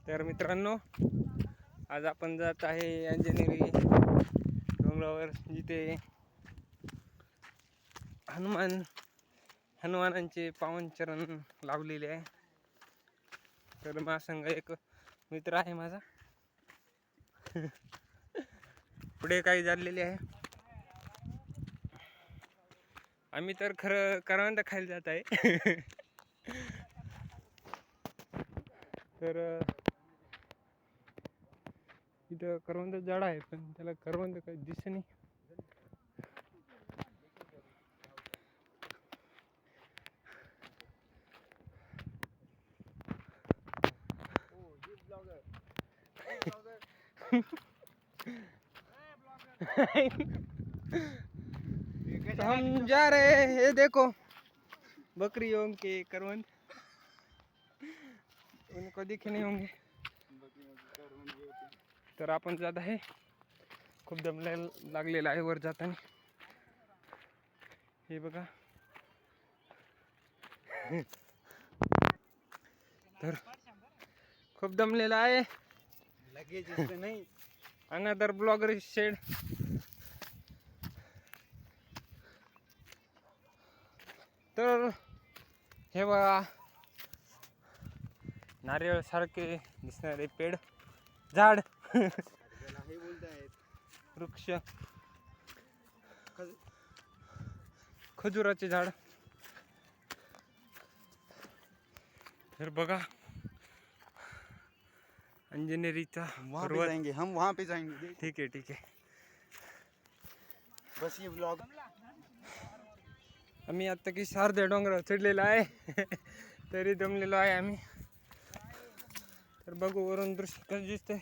तर मित्रांनो, आज आपण जात आहे अंजनेरी डोंगरावर, जिथे हनुमानांचे पावन चरण लावलेले आहे. तर माझ्यासंग एक मित्र आहे माझा. पुढे काही झालेले आहे. आम्ही तर खरं करवंद खायला जात आहे. तर इथं करवंद झाड आहे, पण त्याला करवंद काही दिसत नाही. हम जा रहे हैं, ये देखो बकरियों के करवंद, उनको दिखे नहीं होंगे. तर आपण जात आहे. खूप दम लागलेला आहे वर जाताना. हे बघा. तर खूप दमलेला आहे. लगेच नाही. Another blogger shed. तर हे बघा, नारळ सारखे दिसणारे पेड, झाड, वृक्ष, खजुराचे झाड. तर बघा, अंजनेरीचा पर्वत. हम वहाँ पे जाएंगे. ठीक आहे. बस ये ब्लॉग. आम्ही आता की सारद्या डोंगरावर चढलेलो आहे. तरी दमलेलो आहे आम्ही. तर बघू वरून दृश्य कसं दिसतंय.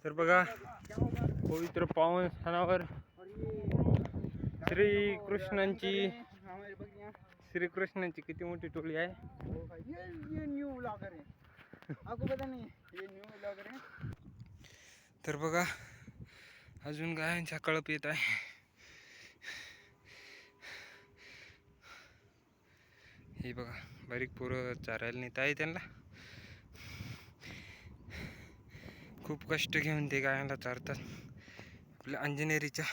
तर बघा, पवित्र पावन स्थानावर श्रीकृष्णांची किती मोठी टोळी आहे. ये न्यू ब्लॉगर है. आपको पता नहीं ये न्यू ब्लॉगर है. तर बघा, अजून गायांचा कळप येत आहे. हे बघा, बारीक पोरं चारायला नेत आहे त्यांना. खूप कष्ट घेऊन ते गायांना चारतात आपल्या अंजनेरीच्या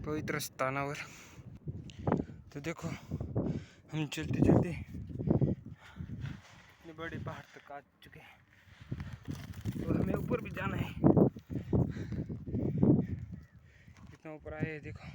पवित्र स्थानावर. तो देखो, हम चलते चलते इतने बड़े पहाड़ तक आ चुके हैं. तो हमें ऊपर भी जाना है. कितना ऊपर आए देखो.